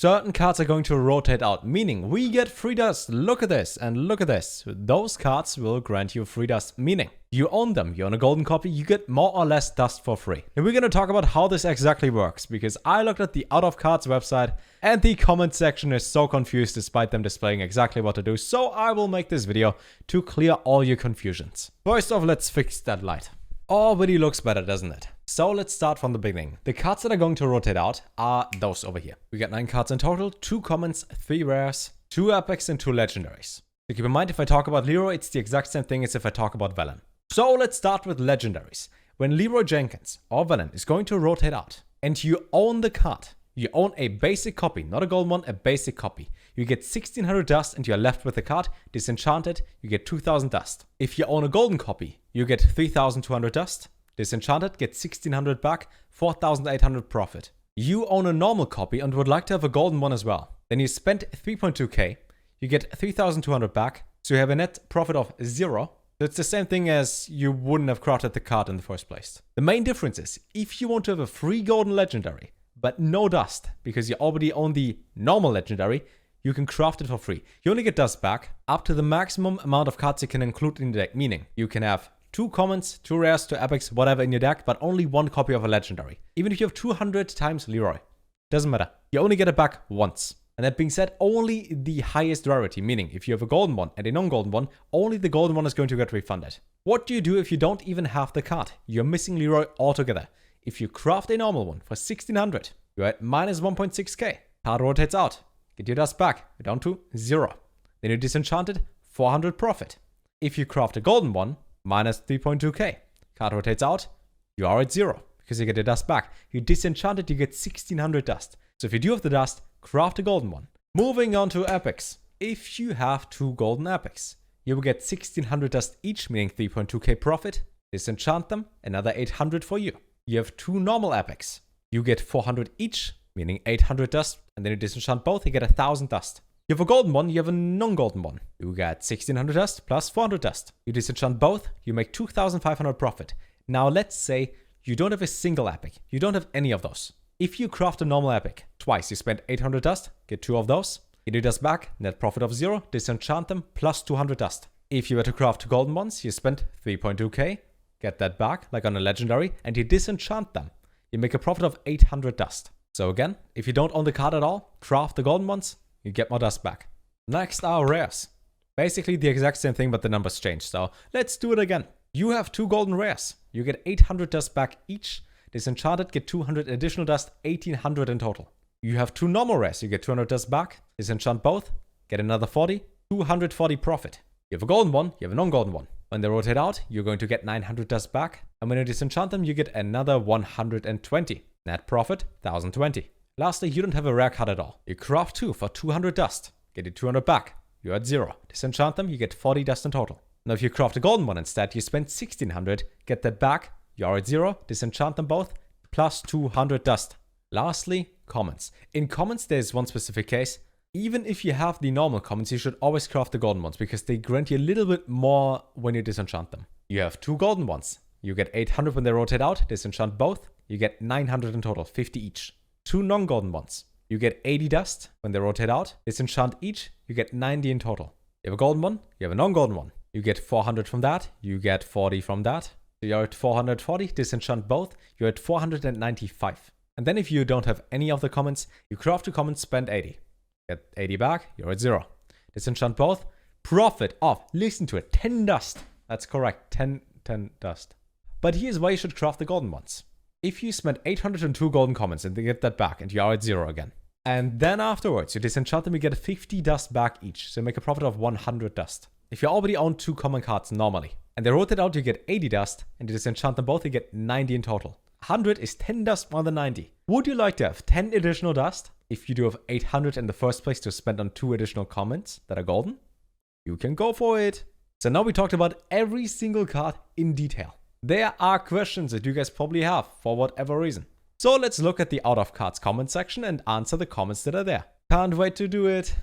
certain cards are going to rotate out, meaning we get free dust. Look at this and look at this. Those cards will grant you free dust, meaning you own them. You own a golden copy, you get more or less dust for free. And we're going to talk about how this exactly works, because I looked at the Out of Cards website and the comment section is so confused despite them displaying exactly what to do. So I will make this video to clear all your confusions. First off, let's fix that light. Already looks better, doesn't it? So let's start from the beginning. The cards that are going to rotate out are those over here. We got 9 cards in total, 2 commons, 3 rares, 2 epics and 2 legendaries. So keep in mind, if I talk about Leeroy, it's the exact same thing as if I talk about Velen. So let's start with legendaries. When Leeroy Jenkins or Velen is going to rotate out and you own the card, you own a basic copy, not a gold one, a basic copy. You get 1600 dust and you're left with the card. Disenchanted, you get 2000 dust. If you own a golden copy, you get 3200 dust. Disenchanted, get 1600 back, 4800 profit. You own a normal copy and would like to have a golden one as well. Then you spend 3.2k, you get 3200 back, so you have a net profit of 0. So it's the same thing as you wouldn't have crafted the card in the first place. The main difference is, if you want to have a free golden legendary, but no dust, because you already own the normal legendary, you can craft it for free. You only get dust back up to the maximum amount of cards you can include in the deck, meaning you can have 2 commons, 2 rares, 2 epics, whatever in your deck, but only 1 copy of a legendary. Even if you have 200 times Leeroy, doesn't matter. You only get it back once. And that being said, only the highest rarity, meaning if you have a golden one and a non-golden one, only the golden one is going to get refunded. What do you do if you don't even have the card? You're missing Leeroy altogether. If you craft a normal one for 1600, you're at minus 1.6k. Card rotates out. Get your dust back. You're down to 0. Then you disenchanted, 400 profit. If you craft a golden one, minus 3.2k. Card rotates out. You are at 0 because you get your dust back. You disenchanted, you get 1600 dust. So if you do have the dust, craft a golden one. Moving on to epics. If you have 2 golden epics, you will get 1600 dust each, meaning 3.2k profit. Disenchant them, another 800 for you. You have 2 normal epics. You get 400 each, meaning 800 dust, and then you disenchant both, you get 1000 dust. You have a golden one, you have a non-golden one. You get 1600 dust plus 400 dust. You disenchant both, you make 2500 profit. Now let's say you don't have a single epic. You don't have any of those. If you craft a normal epic twice, you spend 800 dust, get 2 of those. You do dust back, net profit of 0, disenchant them, plus 200 dust. If you were to craft 2 golden ones, you spend 3.2k, get that back, like on a legendary, and you disenchant them. You make a profit of 800 dust. So again, if you don't own the card at all, craft the golden ones, you get more dust back. Next are rares. Basically the exact same thing, but the numbers change. So let's do it again. You have 2 golden rares. You get 800 dust back each. Disenchanted, get 200 additional dust, 1800 in total. You have 2 normal rares. You get 200 dust back. Disenchant both, get another 40, 240 profit. You have a golden one, you have a non-golden one. When they rotate out, you're going to get 900 dust back. And when you disenchant them, you get another 120. Net profit, 1020. Lastly, you don't have a rare card at all. You craft 2 for 200 dust. Get your 200 back. You're at 0. Disenchant them, you get 40 dust in total. Now if you craft a golden one instead, you spend 1600. Get that back. You're at 0. Disenchant them both. Plus 200 dust. Lastly, commons. In commons, there's one specific case. Even if you have the normal commons, you should always craft the golden ones because they grant you a little bit more when you disenchant them. You have 2 golden ones. You get 800 when they rotate out. Disenchant both. You get 900 in total, 50 each. 2 non-golden ones. You get 80 dust when they rotate out. Disenchant each. You get 90 in total. You have a golden one. You have a non-golden one. You get 400 from that. You get 40 from that. So you're at 440. Disenchant both. You're at 495. And then if you don't have any of the commons, you craft 2 commons, spend 80. Get 80 back, you're at 0. Disenchant both. Profit of, listen to it, 10 dust. That's correct, 10 dust. But here's why you should craft the golden ones. If you spend 802 golden commons and they get that back and you are at 0 again. And then afterwards, you disenchant them, you get 50 dust back each. So you make a profit of 100 dust. If you already own 2 common cards normally, and they rotate out, you get 80 dust, and you disenchant them both, you get 90 in total. 100 is 10 dust more than 90. Would you like to have 10 additional dust? If you do have 800 in the first place to spend on 2 additional commons that are golden, you can go for it. So now we talked about every single card in detail. There are questions that you guys probably have for whatever reason. So let's look at the Out of Cards comment section and answer the comments that are there. Can't wait to do it.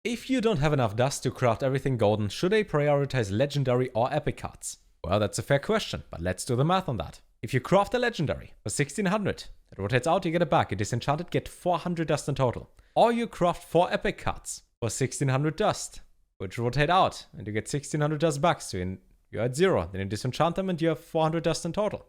If you don't have enough dust to craft everything golden, should I prioritize legendary or epic cards? Well, that's a fair question, but let's do the math on that. If you craft a legendary for 1600, it rotates out, you get it back. You disenchant it, get 400 dust in total. Or you craft 4 epic cards for 1600 dust, which rotate out, and you get 1600 dust back, so you're at 0. Then you disenchant them and you have 400 dust in total.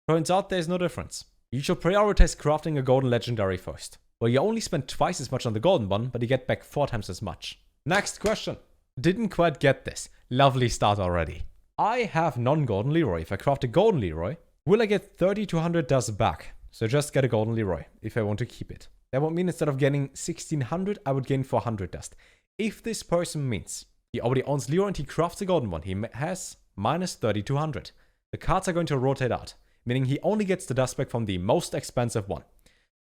Turns out there's no difference. You should prioritize crafting a golden legendary first, where you only spend twice as much on the golden one, but you get back 4 times as much. Next question. Didn't quite get this. Lovely start already. I have non-golden Leeroy. If I craft a golden Leeroy, will I get 30 to 100 dust back? So just get a golden Leeroy if I want to keep it. That would mean instead of getting 1600, I would gain 400 dust. If this person means he already owns Leeroy and he crafts a golden one, he has minus 30 to 100. The cards are going to rotate out, meaning he only gets the dust back from the most expensive one.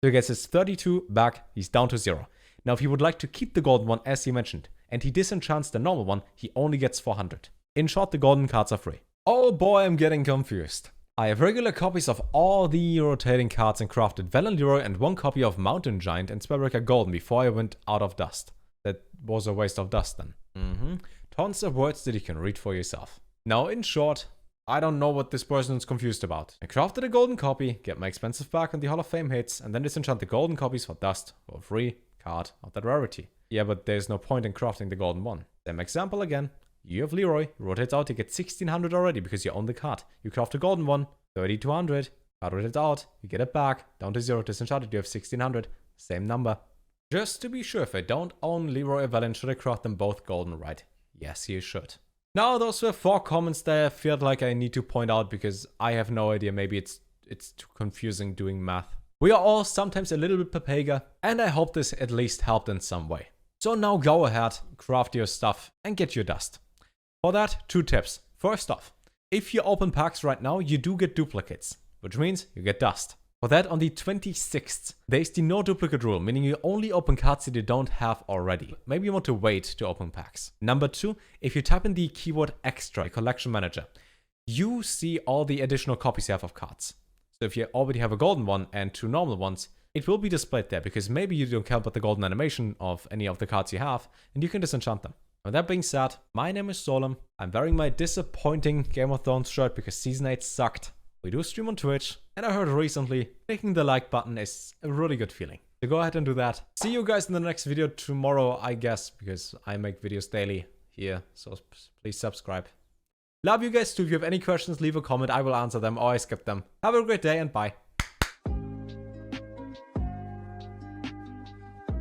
So he gets his 32 back, he's down to 0. Now if he would like to keep the golden one as he mentioned, and he disenchants the normal one, he only gets 400. In short, the golden cards are free. Oh boy, I'm getting confused. I have regular copies of all the rotating cards and crafted Velen Leeroy and 1 copy of Mountain Giant and Spellbreaker Golden before I went out of dust. That was a waste of dust then. Tons of words that you can read for yourself. Now in short, I don't know what this person is confused about. I crafted a golden copy, get my expensive back on the Hall of Fame hits, and then disenchant the golden copies for dust or free card of that rarity. Yeah, but there's no point in crafting the golden one. Same example again. You have Leeroy, rotates out, you get 1600 already because you own the card. You craft a golden one, 30 to 100, card rotates out, you get it back, down to 0, disenchanted, you have 1600, same number. Just to be sure, if I don't own Leeroy or Velen, should I craft them both golden, right? Yes, you should. Now, those were 4 comments that I feel like I need to point out because I have no idea, maybe it's too confusing doing math. We are all sometimes a little bit papega, and I hope this at least helped in some way. So now go ahead, craft your stuff, and get your dust. For that, 2 tips. First off, if you open packs right now, you do get duplicates, which means you get dust. For that, on the 26th, there is the no duplicate rule, meaning you only open cards that you don't have already. Maybe you want to wait to open packs. Number 2, if you type in the keyword extra, collection manager, you see all the additional copies you have of cards. So if you already have a golden one and 2 normal ones, it will be displayed there because maybe you don't care about the golden animation of any of the cards you have, and you can disenchant them. With that being said, my name is Solem. I'm wearing my disappointing Game of Thrones shirt because Season 8 sucked. We do stream on Twitch, and I heard recently clicking the like button is a really good feeling. So go ahead and do that. See you guys in the next video tomorrow, I guess, because I make videos daily here, so please subscribe. Love you guys too. If you have any questions, leave a comment. I will answer them or I skip them. Have a great day and bye.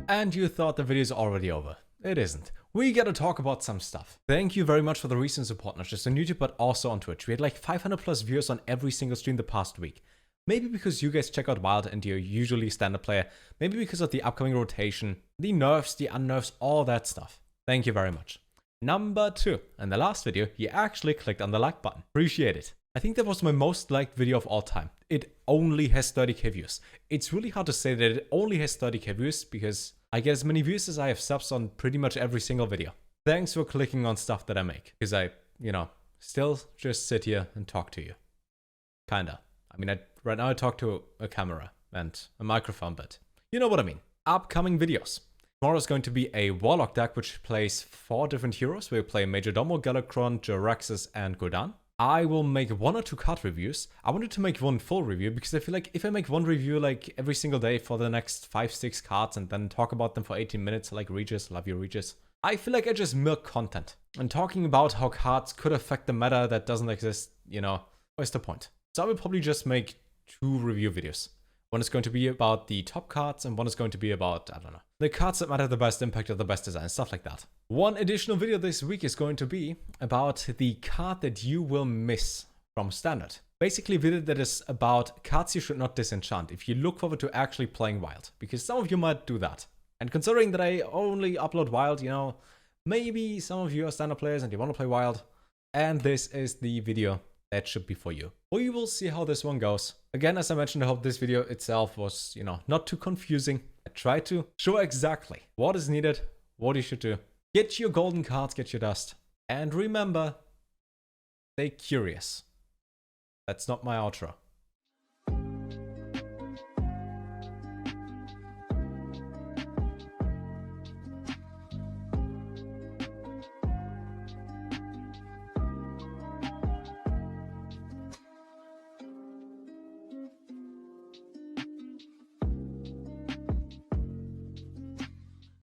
And you thought the video is already over. It isn't. We gotta talk about some stuff. Thank you very much for the recent support, not just on YouTube, but also on Twitch. We had like 500 plus viewers on every single stream the past week. Maybe because you guys check out Wild and you're usually standard player. Maybe because of the upcoming rotation, the nerfs, the unnerfs, all that stuff. Thank you very much. Number 2, in the last video, you actually clicked on the like button. Appreciate it. I think that was my most liked video of all time. It only has 30k views. It's really hard to say that it only has 30k views because I get as many views as I have subs on pretty much every single video. Thanks for clicking on stuff that I make. Because I, still just sit here and talk to you. Kinda. I mean, right now I talk to a camera and a microphone, but you know what I mean. Upcoming videos. Tomorrow is going to be a Warlock deck which plays 4 different heroes. We'll play Majordomo, Galakrond, Jaraxxus, and Gul'dan. I will make 1 or 2 card reviews. I wanted to make 1 full review because I feel like if I make 1 review like every single day for the next 5-6 cards and then talk about them for 18 minutes like Regis, love you Regis, I feel like I just milk content. And talking about how cards could affect the meta that doesn't exist, what's the point? So I will probably just make 2 review videos. One is going to be about the top cards and one is going to be about, I don't know, the cards that might have the best impact or the best design, stuff like that. One additional video this week is going to be about the card that you will miss from Standard. Basically a video that is about cards you should not disenchant if you look forward to actually playing Wild, because some of you might do that. And considering that I only upload Wild, maybe some of you are Standard players and you want to play Wild, and this is the video that should be for you. We will see how this one goes. Again, as I mentioned, I hope this video itself was, not too confusing. I tried to show exactly what is needed, what you should do. Get your golden cards, get your dust. And remember, stay curious. That's not my outro.